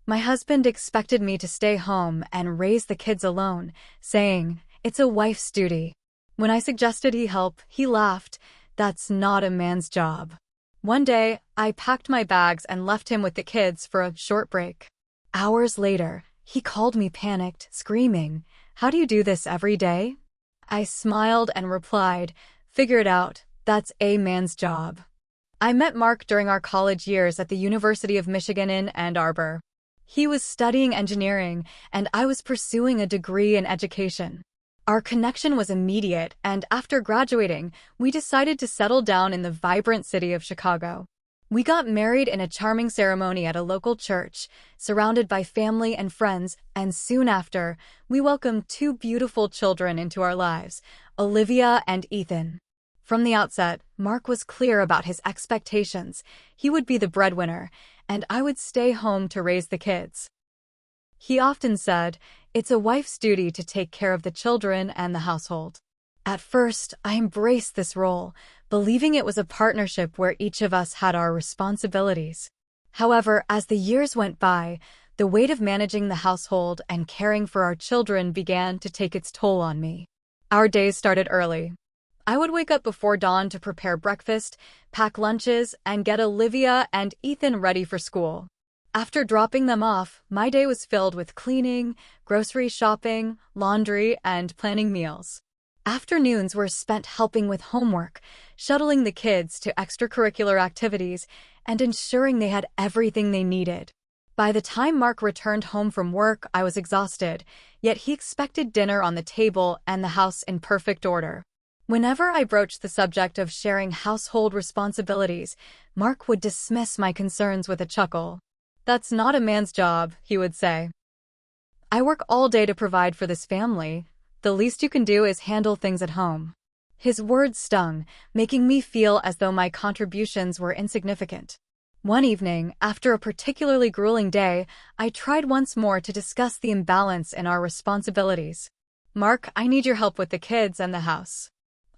My husband expected me to stay home and raise the kids alone, saying, "It's a wife's duty." When I suggested he help, he laughed, "That's not a man's job." One day, I packed my bags and left him with the kids for a short break. Hours later, he called me panicked, screaming, "How do you do this every day?" I smiled and replied, "Figure it out, that's a man's job." I met Mark during our college years at the University of Michigan in Ann Arbor. He was studying engineering, and I was pursuing a degree in education. Our connection was immediate, and after graduating, we decided to settle down in the vibrant city of Chicago. We got married in a charming ceremony at a local church, surrounded by family and friends, and soon after, we welcomed two beautiful children into our lives, Olivia and Ethan. From the outset, Mark was clear about his expectations. He would be the breadwinner, and I would stay home to raise the kids. He often said, "It's a wife's duty to take care of the children and the household." At first, I embraced this role, believing it was a partnership where each of us had our responsibilities. However, as the years went by, the weight of managing the household and caring for our children began to take its toll on me. Our days started early. I would wake up before dawn to prepare breakfast, pack lunches, and get Olivia and Ethan ready for school. After dropping them off, my day was filled with cleaning, grocery shopping, laundry, and planning meals. Afternoons were spent helping with homework, shuttling the kids to extracurricular activities, and ensuring they had everything they needed. By the time Mark returned home from work, I was exhausted, yet he expected dinner on the table and the house in perfect order. Whenever I broached the subject of sharing household responsibilities, Mark would dismiss my concerns with a chuckle. "That's not a man's job," he would say. "I work all day to provide for this family. The least you can do is handle things at home." His words stung, making me feel as though my contributions were insignificant. One evening, after a particularly grueling day, I tried once more to discuss the imbalance in our responsibilities. "Mark, I need your help with the kids and the house."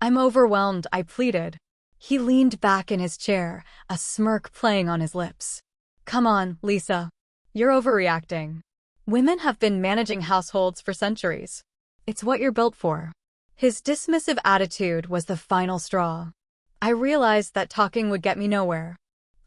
"I'm overwhelmed," I pleaded. He leaned back in his chair, a smirk playing on his lips. "Come on, Lisa. You're overreacting. Women have been managing households for centuries. It's what you're built for." His dismissive attitude was the final straw. I realized that talking would get me nowhere.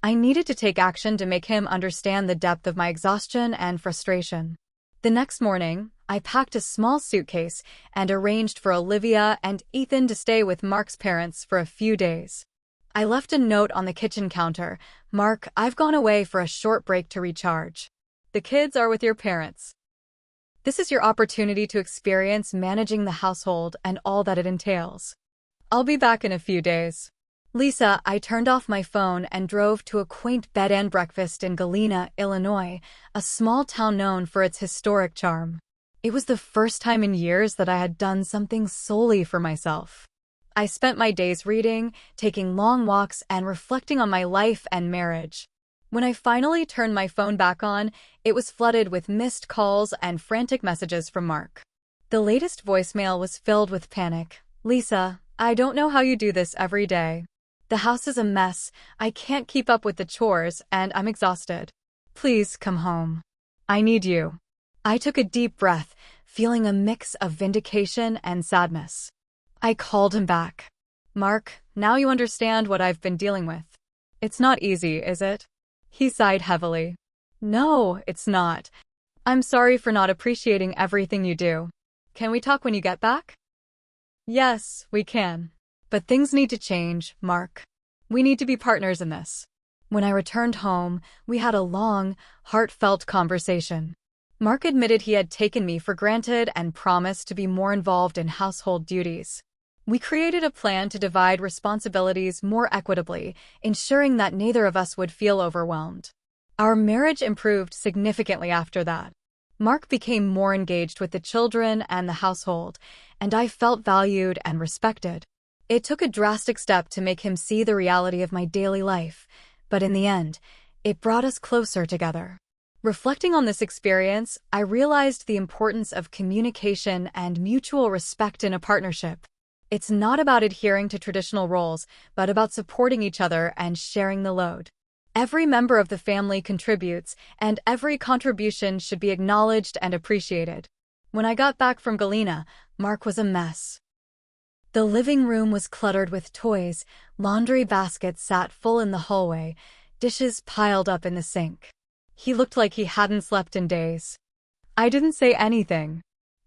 I needed to take action to make him understand the depth of my exhaustion and frustration. The next morning, I packed a small suitcase and arranged for Olivia and Ethan to stay with Mark's parents for a few days. I left a note on the kitchen counter, "Mark, I've gone away for a short break to recharge. The kids are with your parents. This is your opportunity to experience managing the household and all that it entails. I'll be back in a few days." "Lisa," I turned off my phone and drove to a quaint bed and breakfast in Galena, Illinois, a small town known for its historic charm. It was the first time in years that I had done something solely for myself. I spent my days reading, taking long walks, and reflecting on my life and marriage. When I finally turned my phone back on, it was flooded with missed calls and frantic messages from Mark. The latest voicemail was filled with panic. "Lisa, I don't know how you do this every day. The house is a mess, I can't keep up with the chores, and I'm exhausted. Please come home. I need you." I took a deep breath, feeling a mix of vindication and sadness. I called him back. "Mark, now you understand what I've been dealing with. It's not easy, is it?" He sighed heavily. "No, it's not. I'm sorry for not appreciating everything you do. Can we talk when you get back?" "Yes, we can. But things need to change, Mark. We need to be partners in this." When I returned home, we had a long, heartfelt conversation. Mark admitted he had taken me for granted and promised to be more involved in household duties. We created a plan to divide responsibilities more equitably, ensuring that neither of us would feel overwhelmed. Our marriage improved significantly after that. Mark became more engaged with the children and the household, and I felt valued and respected. It took a drastic step to make him see the reality of my daily life, but in the end, it brought us closer together. Reflecting on this experience, I realized the importance of communication and mutual respect in a partnership. It's not about adhering to traditional roles, but about supporting each other and sharing the load. Every member of the family contributes, and every contribution should be acknowledged and appreciated. When I got back from Galena, Mark was a mess. The living room was cluttered with toys, laundry baskets sat full in the hallway, dishes piled up in the sink. He looked like he hadn't slept in days. I didn't say anything.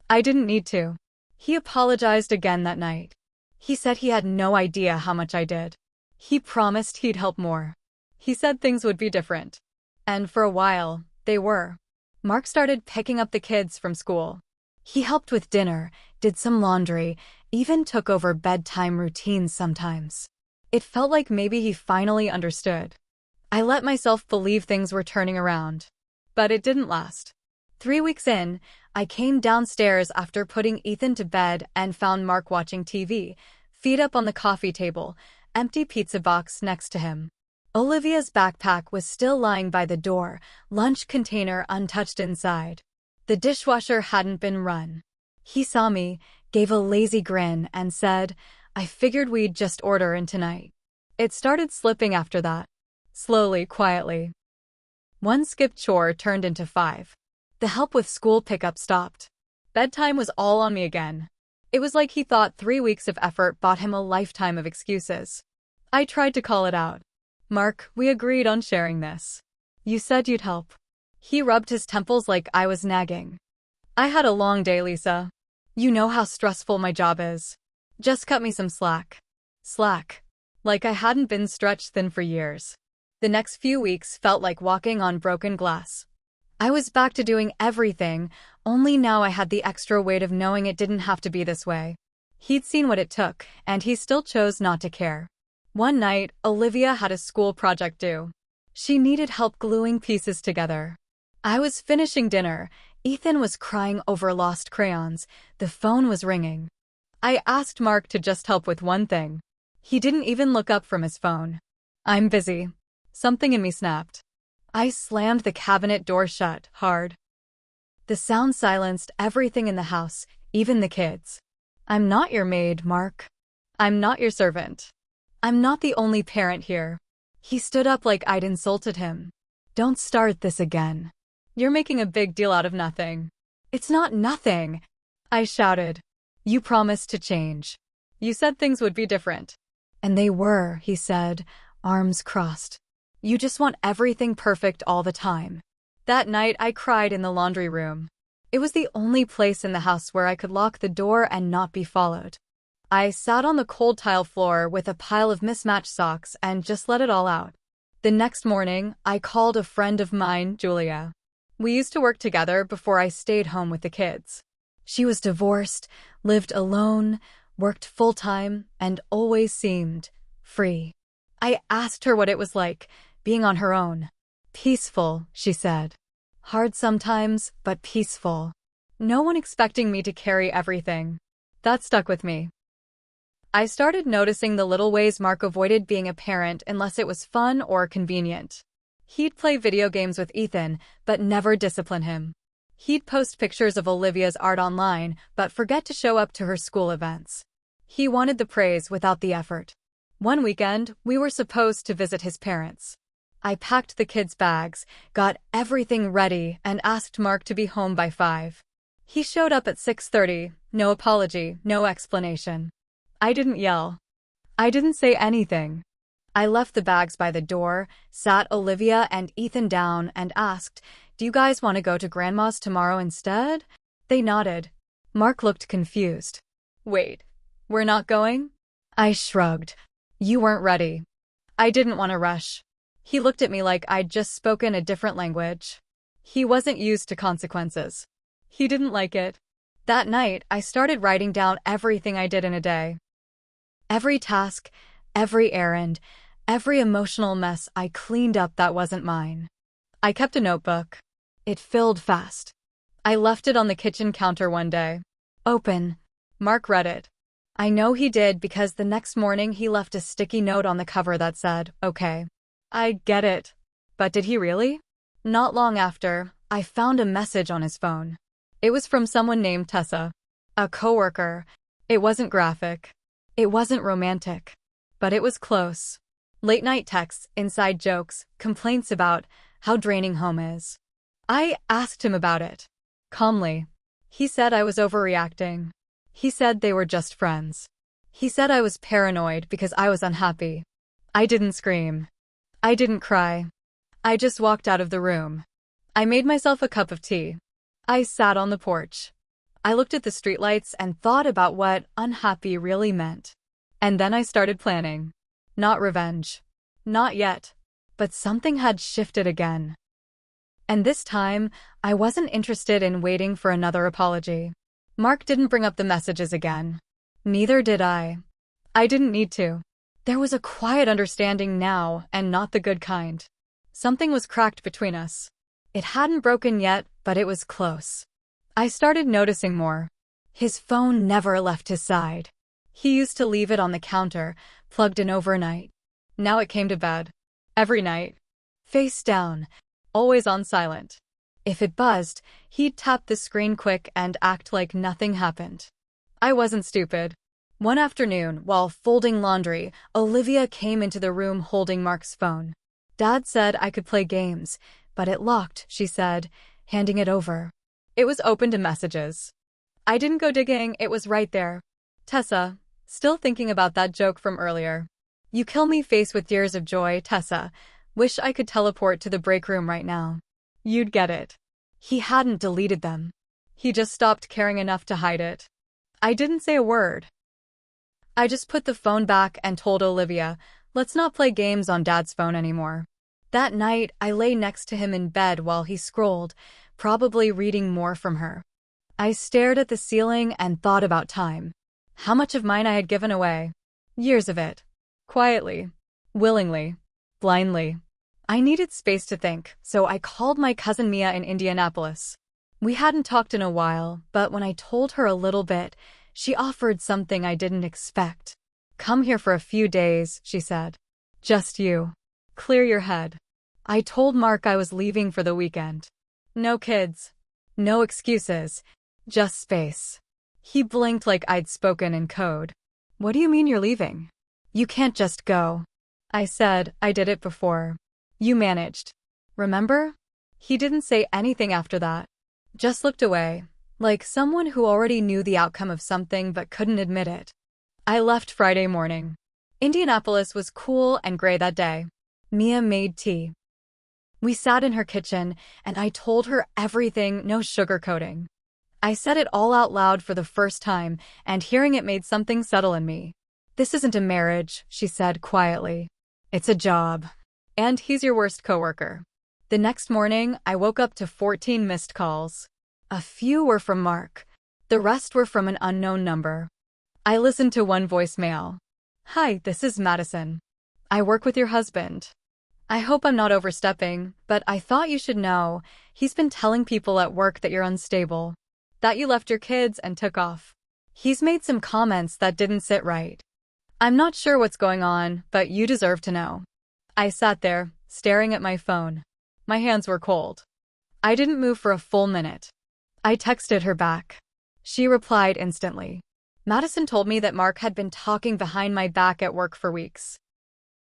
I didn't need to. He apologized again that night. He said he had no idea how much I did. He promised he'd help more. He said things would be different. And for a while, they were. Mark started picking up the kids from school. He helped with dinner, did some laundry, even took over bedtime routines sometimes. It felt like maybe he finally understood. I let myself believe things were turning around. But it didn't last. 3 weeks in, I came downstairs after putting Ethan to bed and found Mark watching TV, feet up on the coffee table, empty pizza box next to him. Olivia's backpack was still lying by the door, lunch container untouched inside. The dishwasher hadn't been run. He saw me, gave a lazy grin, and said, "I figured we'd just order in tonight." It started slipping after that. Slowly, quietly. One skipped chore turned into 5. The help with school pickup stopped. Bedtime was all on me again. It was like he thought 3 weeks of effort bought him a lifetime of excuses. I tried to call it out. "Mark, we agreed on sharing this. You said you'd help." He rubbed his temples like I was nagging. "I had a long day, Lisa. You know how stressful my job is. Just cut me some slack." Slack. Like I hadn't been stretched thin for years. The next few weeks felt like walking on broken glass. I was back to doing everything, only now I had the extra weight of knowing it didn't have to be this way. He'd seen what it took, and he still chose not to care. One night, Olivia had a school project due. She needed help gluing pieces together. I was finishing dinner. Ethan was crying over lost crayons. The phone was ringing. I asked Mark to just help with one thing. He didn't even look up from his phone. "I'm busy." Something in me snapped. I slammed the cabinet door shut, hard. The sound silenced everything in the house, even the kids. "I'm not your maid, Mark. I'm not your servant. I'm not the only parent here." He stood up like I'd insulted him. "Don't start this again. You're making a big deal out of nothing." "It's not nothing," I shouted. "You promised to change. You said things would be different." "And they were," he said, arms crossed. "You just want everything perfect all the time." That night I cried in the laundry room. It was the only place in the house where I could lock the door and not be followed. I sat on the cold tile floor with a pile of mismatched socks and just let it all out. The next morning, I called a friend of mine, Julia. We used to work together before I stayed home with the kids. She was divorced, lived alone, worked full-time, and always seemed free. I asked her what it was like, being on her own. "Peaceful," she said. "Hard sometimes, but peaceful. No one expecting me to carry everything." That stuck with me. I started noticing the little ways Mark avoided being a parent unless it was fun or convenient. He'd play video games with Ethan, but never discipline him. He'd post pictures of Olivia's art online, but forget to show up to her school events. He wanted the praise without the effort. One weekend, we were supposed to visit his parents. I packed the kids' bags, got everything ready, and asked Mark to be home by 5. He showed up at 6:30, no apology, no explanation. I didn't yell. I didn't say anything. I left the bags by the door, sat Olivia and Ethan down, and asked, "Do you guys want to go to Grandma's tomorrow instead?" They nodded. Mark looked confused. "Wait, we're not going?" I shrugged. "You weren't ready." I didn't want to rush. He looked at me like I'd just spoken a different language. He wasn't used to consequences. He didn't like it. That night, I started writing down everything I did in a day. Every task, every errand, every emotional mess I cleaned up that wasn't mine. I kept a notebook. It filled fast. I left it on the kitchen counter one day. Open. Mark read it. I know he did because the next morning he left a sticky note on the cover that said, "Okay. I get it." But did he really? Not long after, I found a message on his phone. It was from someone named Tessa, a coworker. It wasn't graphic. It wasn't romantic. But it was close. Late-night texts, inside jokes, complaints about how draining home is. I asked him about it. Calmly. He said I was overreacting. He said they were just friends. He said I was paranoid because I was unhappy. I didn't scream. I didn't cry. I just walked out of the room. I made myself a cup of tea. I sat on the porch. I looked at the streetlights and thought about what unhappy really meant. And then I started planning. Not revenge. Not yet. But something had shifted again. And this time, I wasn't interested in waiting for another apology. Mark didn't bring up the messages again. Neither did I. I didn't need to. There was a quiet understanding now, and not the good kind. Something was cracked between us. It hadn't broken yet, but it was close. I started noticing more. His phone never left his side. He used to leave it on the counter, plugged in overnight. Now it came to bed. Every night. Face down. Always on silent. If it buzzed, he'd tap the screen quick and act like nothing happened. I wasn't stupid. One afternoon, while folding laundry, Olivia came into the room holding Mark's phone. Dad said I could play games, but it locked, she said, handing it over. It was open to messages. I didn't go digging, it was right there. Tessa, still thinking about that joke from earlier. You kill me face with tears of joy, Tessa. Wish I could teleport to the break room right now. You'd get it. He hadn't deleted them. He just stopped caring enough to hide it. I didn't say a word. I just put the phone back and told Olivia, let's not play games on Dad's phone anymore. That night, I lay next to him in bed while he scrolled, probably reading more from her. I stared at the ceiling and thought about time. How much of mine I had given away. Years of it. Quietly. Willingly. Blindly. I needed space to think, so I called my cousin Mia in Indianapolis. We hadn't talked in a while, but when I told her a little bit, she offered something I didn't expect. Come here for a few days, she said. Just you. Clear your head. I told Mark I was leaving for the weekend. No kids. No excuses. Just space. He blinked like I'd spoken in code. What do you mean you're leaving? You can't just go. I said, I did it before. You managed. Remember? He didn't say anything after that. Just looked away, like someone who already knew the outcome of something but couldn't admit it. I left Friday morning. Indianapolis was cool and gray that day. Mia made tea. We sat in her kitchen, and I told her everything, no sugarcoating. I said it all out loud for the first time, and hearing it made something settle in me. This isn't a marriage, she said quietly. It's a job. And he's your worst coworker. The next morning, I woke up to 14 missed calls. A few were from Mark. The rest were from an unknown number. I listened to one voicemail. Hi, this is Madison. I work with your husband. I hope I'm not overstepping, but I thought you should know. He's been telling people at work that you're unstable. That you left your kids and took off. He's made some comments that didn't sit right. I'm not sure what's going on, but you deserve to know. I sat there, staring at my phone. My hands were cold. I didn't move for a full minute. I texted her back. She replied instantly. Madison told me that Mark had been talking behind my back at work for weeks.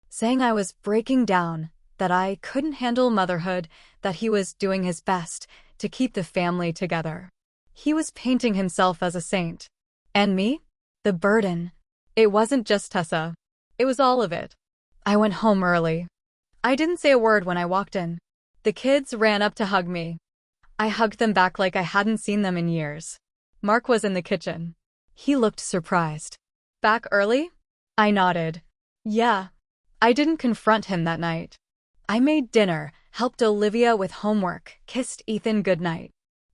Saying I was breaking down, that I couldn't handle motherhood, that he was doing his best to keep the family together. He was painting himself as a saint. And me? The burden. It wasn't just Tessa. It was all of it. I went home early. I didn't say a word when I walked in. The kids ran up to hug me. I hugged them back like I hadn't seen them in years. Mark was in the kitchen. He looked surprised. Back early? I nodded. Yeah. I didn't confront him that night. I made dinner, helped Olivia with homework, kissed Ethan goodnight.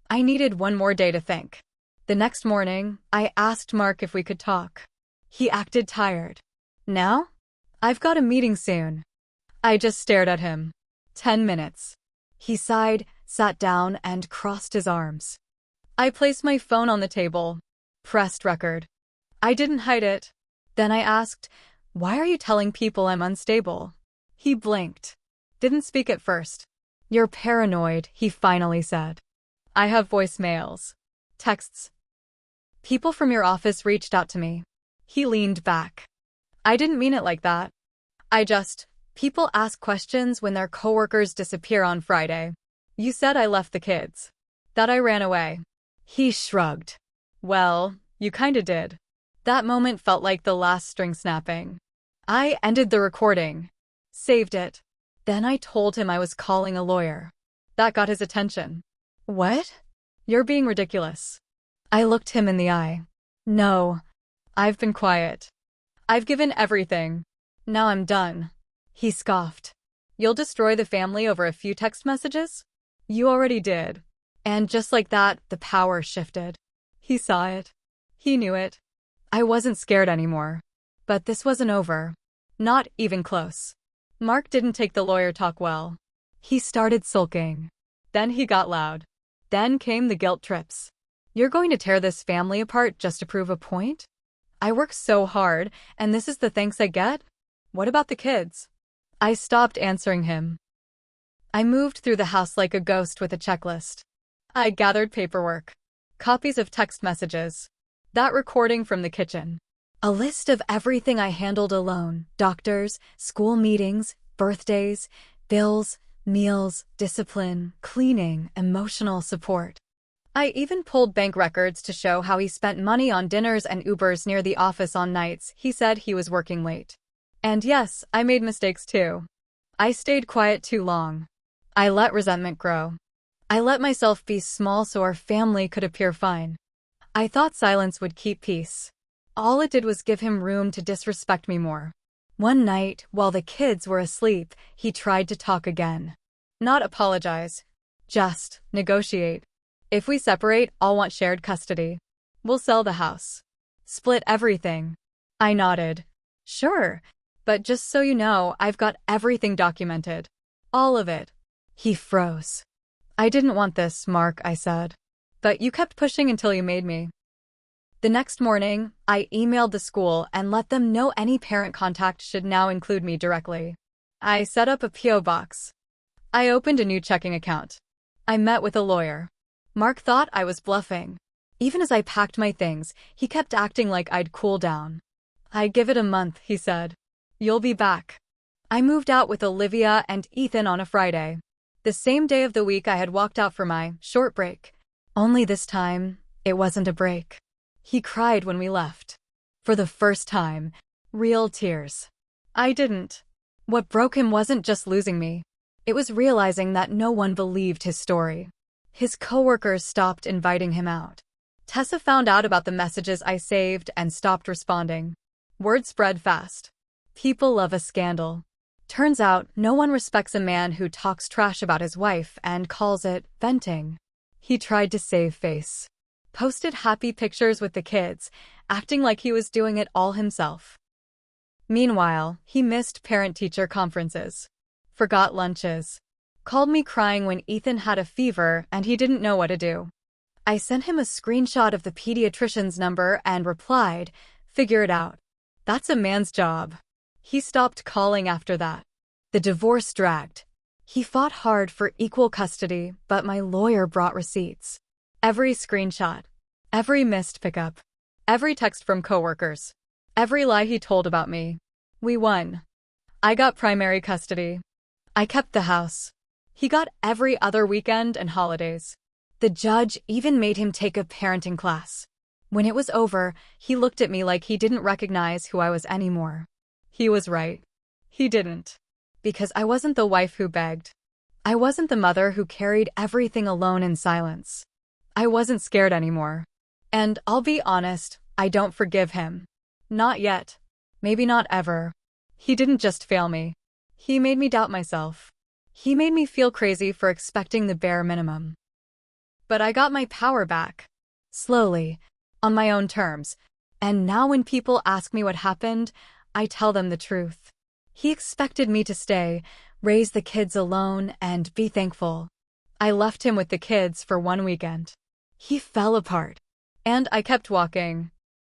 I needed one more day to think. The next morning, I asked Mark if we could talk. He acted tired. Now? I've got a meeting soon. I just stared at him. 10 minutes. He sighed, sat down, and crossed his arms. I placed my phone on the table. Pressed record. I didn't hide it. Then I asked, why are you telling people I'm unstable? He blinked. Didn't speak at first. You're paranoid, he finally said. I have voicemails. Texts. People from your office reached out to me. He leaned back. I didn't mean it like that. People ask questions when their coworkers disappear on Friday. You said I left the kids. That I ran away. He shrugged. Well, you kinda did. That moment felt like the last string snapping. I ended the recording. Saved it. Then I told him I was calling a lawyer. That got his attention. What? You're being ridiculous. I looked him in the eye. No. I've been quiet. I've given everything. Now I'm done. He scoffed. You'll destroy the family over a few text messages? You already did. And just like that, the power shifted. He saw it. He knew it. I wasn't scared anymore. But this wasn't over. Not even close. Mark didn't take the lawyer talk well. He started sulking. Then he got loud. Then came the guilt trips. You're going to tear this family apart just to prove a point? I work so hard, and this is the thanks I get? What about the kids? I stopped answering him. I moved through the house like a ghost with a checklist. I gathered paperwork. Copies of text messages. That recording from the kitchen. A list of everything I handled alone. Doctors, school meetings, birthdays, bills, meals, discipline, cleaning, emotional support. I even pulled bank records to show how he spent money on dinners and Ubers near the office on nights he said he was working late. And yes, I made mistakes too. I stayed quiet too long. I let resentment grow. I let myself be small so our family could appear fine. I thought silence would keep peace. All it did was give him room to disrespect me more. One night, while the kids were asleep, he tried to talk again. Not apologize. Just negotiate. If we separate, I'll want shared custody. We'll sell the house. Split everything. I nodded. Sure. But just so you know, I've got everything documented. All of it. He froze. I didn't want this, Mark, I said. But you kept pushing until you made me. The next morning, I emailed the school and let them know any parent contact should now include me directly. I set up a P.O. box. I opened a new checking account. I met with a lawyer. Mark thought I was bluffing. Even as I packed my things, he kept acting like I'd cool down. I give it a month, he said. You'll be back. I moved out with Olivia and Ethan on a Friday. The same day of the week I had walked out for my short break. Only this time, it wasn't a break. He cried when we left. For the first time, real tears. I didn't. What broke him wasn't just losing me. It was realizing that no one believed his story. His coworkers stopped inviting him out. Tessa found out about the messages I saved and stopped responding. Word spread fast. People love a scandal. Turns out, no one respects a man who talks trash about his wife and calls it venting. He tried to save face. Posted happy pictures with the kids, acting like he was doing it all himself. Meanwhile, he missed parent-teacher conferences. Forgot lunches. Called me crying when Ethan had a fever and he didn't know what to do. I sent him a screenshot of the pediatrician's number and replied, "Figure it out. That's a man's job." He stopped calling after that. The divorce dragged. He fought hard for equal custody, but my lawyer brought receipts. Every screenshot. Every missed pickup. Every text from coworkers. Every lie he told about me. We won. I got primary custody. I kept the house. He got every other weekend and holidays. The judge even made him take a parenting class. When it was over, he looked at me like he didn't recognize who I was anymore. He was right. He didn't. Because I wasn't the wife who begged. I wasn't the mother who carried everything alone in silence. I wasn't scared anymore. And I'll be honest, I don't forgive him. Not yet. Maybe not ever. He didn't just fail me. He made me doubt myself. He made me feel crazy for expecting the bare minimum. But I got my power back. Slowly. On my own terms. And now when people ask me what happened, I tell them the truth. He expected me to stay, raise the kids alone, and be thankful. I left him with the kids for one weekend. He fell apart. And I kept walking.